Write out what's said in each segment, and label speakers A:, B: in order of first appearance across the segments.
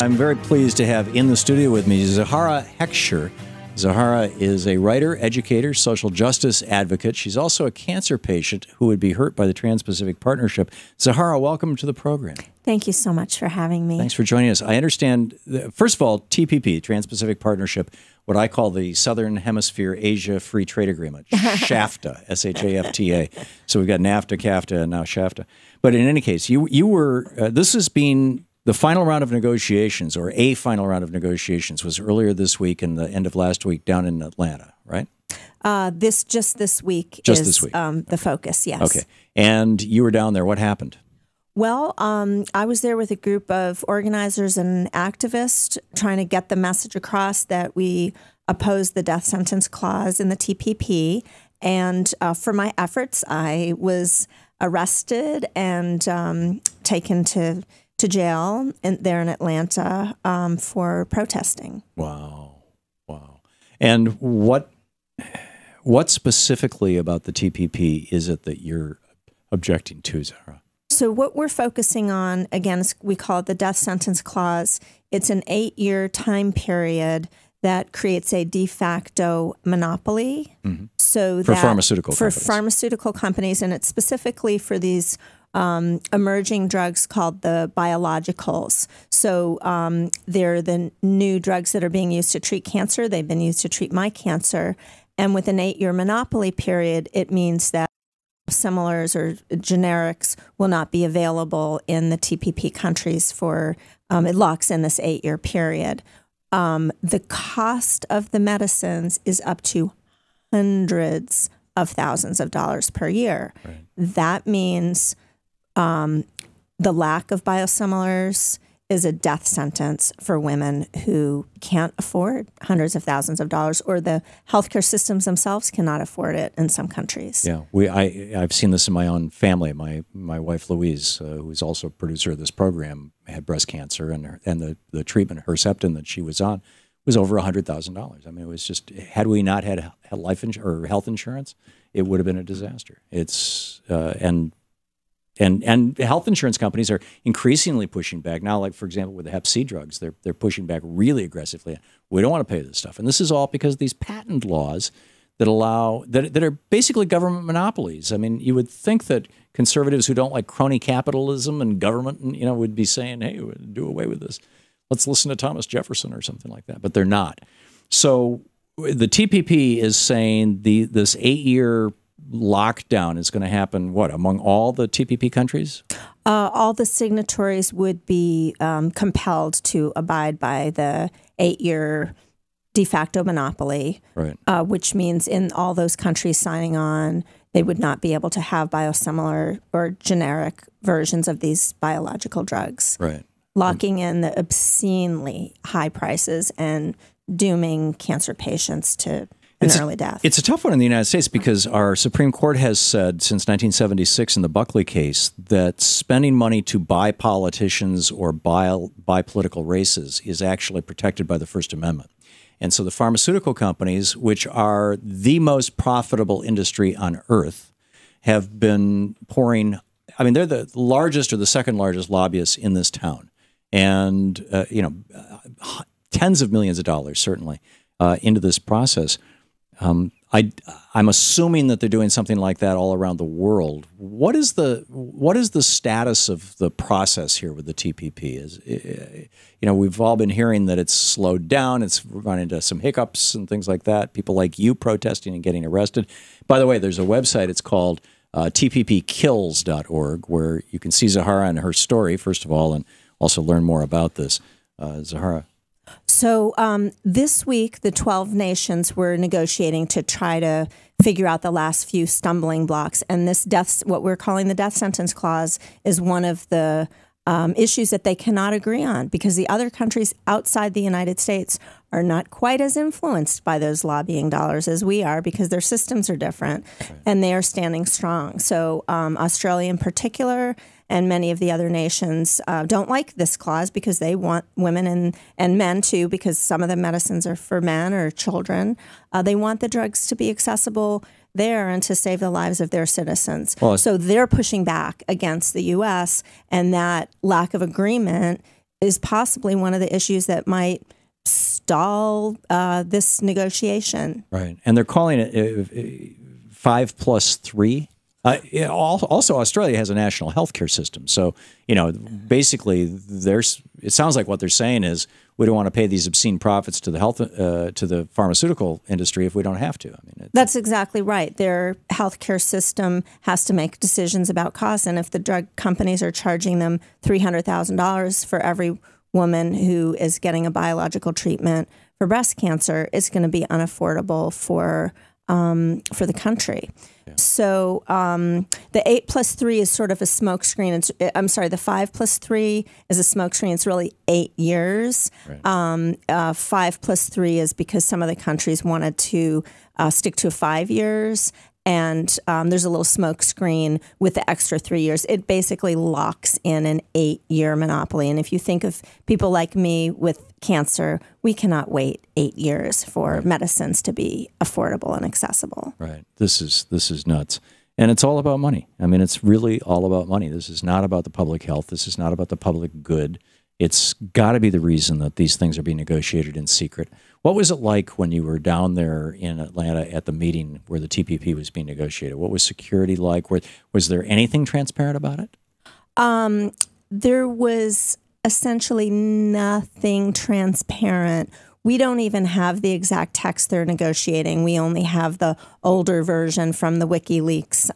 A: I'm very pleased to have in the studio with me Zahara Heckscher. Zahara is a writer, educator, social justice advocate. She's also a cancer patient who would be hurt by the Trans-Pacific Partnership. Zahara, welcome to the program.
B: Thank you so much for having me.
A: Thanks for joining us. I understand, first of all, TPP, Trans-Pacific Partnership, what I call the Southern Hemisphere Asia Free Trade Agreement, SHAFTA, S-H-A-F-T-A. So we've got NAFTA, CAFTA, and now SHAFTA. But in any case, you were, this has been the final round of negotiations, or a final round of negotiations, was earlier this week and the end of last week down in Atlanta, right?
B: This week is the focus, yes.
A: Okay. And you were down there. What happened?
B: Well, I was there with a group of organizers and activists trying to get the message across that we oppose the death sentence clause in the TPP. And for my efforts, I was arrested and taken to jail there in Atlanta for protesting.
A: Wow. Wow. And what specifically about the TPP is it that you're objecting to, Zahara?
B: So what we're focusing on, again, we call it the death sentence clause. It's an 8-year time period that creates a de facto monopoly. Mm-hmm. So
A: for pharmaceutical
B: companies, and it's specifically for these emerging drugs called the biologicals. So they're the new drugs that are being used to treat cancer. They've been used to treat my cancer. And with an 8-year monopoly period, it means that similars or generics will not be available in the TPP countries for, it locks in this 8-year period. The cost of the medicines is up to hundreds of thousands of dollars per year. Right. That means the lack of biosimilars is a death sentence for women who can't afford hundreds of thousands of dollars, or the healthcare systems themselves cannot afford it in some countries.
A: Yeah, I've seen this in my own family. My wife Louise, who's also a producer of this program, had breast cancer, and the treatment, Herceptin, that she was on was over $100,000. I mean, it was just, had we not had life or health insurance, it would have been a disaster. It's And health insurance companies are increasingly pushing back now. Like, for example, with the Hep C drugs, they're pushing back really aggressively. We don't want to pay this stuff, and this is all because of these patent laws that allow that are basically government monopolies. I mean, you would think that conservatives who don't like crony capitalism and government, would be saying, "Hey, do away with this. Let's listen to Thomas Jefferson or something like that." But they're not. So the TPP is saying this 8-year lockdown is going to happen, among all the TPP countries?
B: All the signatories would be compelled to abide by the 8-year de facto monopoly, right. Which means in all those countries signing on, they would not be able to have biosimilar or generic versions of these biological drugs,
A: right.
B: Locking in the obscenely high prices and dooming cancer patients to early death. It's
A: a tough one in the United States because our Supreme Court has said since 1976 in the Buckley case that spending money to buy politicians or buy political races is actually protected by the First Amendment. And so the pharmaceutical companies, which are the most profitable industry on earth, have been pouring, they're the largest or the second largest lobbyists in this town. And, tens of millions of dollars, certainly, into this process. I'm assuming that they're doing something like that all around the world. What is the status of the process here with the TPP? We've all been hearing that it's slowed down. It's run into some hiccups and things like that. People like you protesting and getting arrested. By the way, there's a website. It's called tppkills.org, where you can see Zahara and her story, first of all, and also learn more about this. Zahara.
B: So this week, the 12 nations were negotiating to try to figure out the last few stumbling blocks. And this what we're calling the death sentence clause is one of the issues that they cannot agree on, because the other countries outside the United States are not quite as influenced by those lobbying dollars as we are, because their systems are different, and they are standing strong. So Australia in particular and many of the other nations don't like this clause because they want women and men too, because some of the medicines are for men or children. They want the drugs to be accessible there and to save the lives of their citizens. Well, so they're pushing back against the U.S., and that lack of agreement is possibly one of the issues that might stall this negotiation.
A: Right. And they're calling it 5+3. Also, Australia has a national healthcare system. So, basically, it sounds like what they're saying is we don't want to pay these obscene profits to the pharmaceutical industry if we don't have to. I mean,
B: that's exactly right. Their healthcare system has to make decisions about costs, and if the drug companies are charging them $300,000 for every woman who is getting a biological treatment for breast cancer, it's going to be unaffordable for the country. Yeah. So the 8+3 is sort of a smokescreen. The 5+3 is a smokescreen. It's really 8 years. Right. 5+3 is because some of the countries wanted to stick to 5 years. And there's a little smoke screen with the extra 3 years. It basically locks in an 8-year monopoly. And if you think of people like me with cancer, we cannot wait 8 years for medicines to be affordable and accessible.
A: Right. This is nuts. And it's all about money. I mean, it's really all about money. This is not about the public health. This is not about the public good. It's got to be the reason that these things are being negotiated in secret. What was it like when you were down there in Atlanta at the meeting where the TPP was being negotiated? What was security like? Was there anything transparent about it?
B: There was essentially nothing transparent. We don't even have the exact text they're negotiating. We only have the older version from the WikiLeaks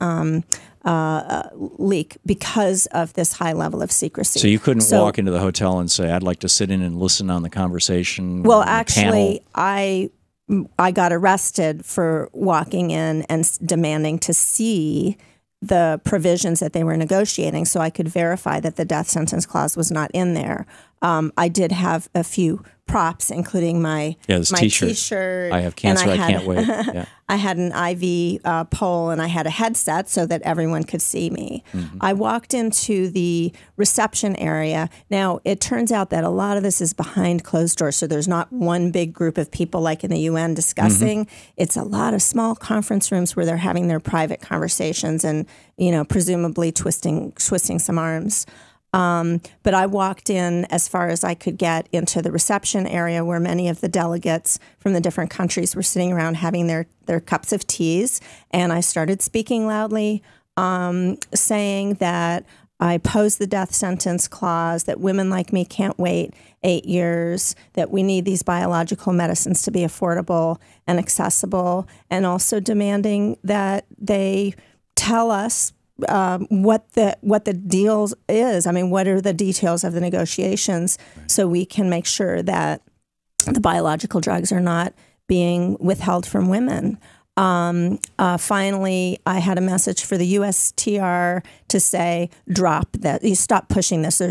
B: leak because of this high level of secrecy.
A: So you couldn't walk into the hotel and say, I'd like to sit in and listen on the conversation?
B: Well, actually, I got arrested for walking in and demanding to see the provisions that they were negotiating so I could verify that the death sentence clause was not in there. I did have a few props, including my T-shirt.
A: I have cancer, I can't wait. Yeah.
B: I had an IV pole and I had a headset so that everyone could see me. Mm-hmm. I walked into the reception area. Now, it turns out that a lot of this is behind closed doors, so there's not one big group of people like in the UN discussing. Mm-hmm. It's a lot of small conference rooms where they're having their private conversations and, presumably twisting some arms. But I walked in as far as I could get into the reception area where many of the delegates from the different countries were sitting around having their cups of teas. And I started speaking loudly, saying that I oppose the death sentence clause, that women like me can't wait 8 years, that we need these biological medicines to be affordable and accessible, and also demanding that they tell us what the deal is. I mean, what are the details of the negotiations so we can make sure that the biological drugs are not being withheld from women. Finally, I had a message for the USTR to say, drop that. You stop pushing this.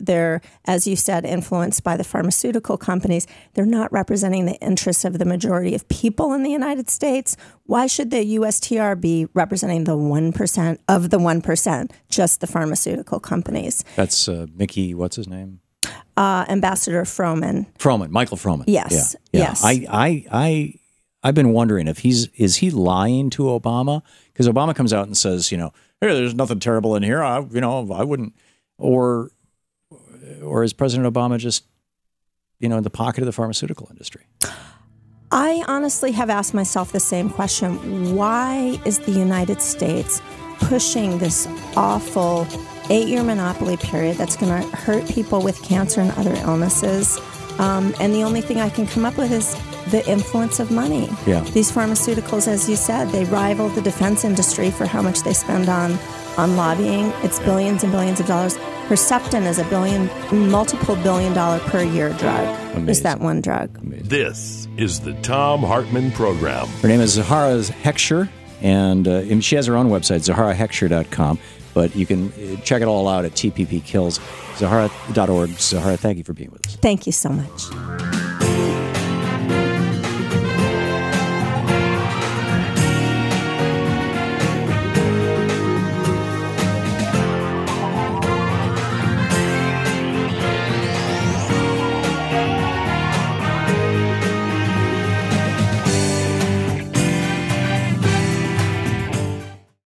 B: They're, as you said, influenced by the pharmaceutical companies. They're not representing the interests of the majority of people in the United States. Why should the USTR be representing the 1% of the 1%, just the pharmaceutical companies?
A: That's Mickey, what's his name?
B: Ambassador Froman.
A: Michael Froman.
B: Yes,
A: yeah.
B: Yes.
A: I've been wondering if is he lying to Obama? Because Obama comes out and says, hey, there's nothing terrible in here. I wouldn't, or is President Obama just, in the pocket of the pharmaceutical industry?
B: I honestly have asked myself the same question. Why is the United States pushing this awful 8-year monopoly period that's going to hurt people with cancer and other illnesses? And the only thing I can come up with is the influence of money.
A: Yeah.
B: These pharmaceuticals, as you said, they rival the defense industry for how much they spend on lobbying. It's billions and billions of dollars. Herceptin is a multiple $billion per year drug.
A: Amazing.
B: Just that one drug.
C: Amazing. This is the Thom Hartmann Program.
A: Her name is Zahara Heckscher, and she has her own website, zaharaheckscher.com. But you can check it all out at TPP Kills, Zahara.org. Zahara, thank you for being with us.
B: Thank you so much.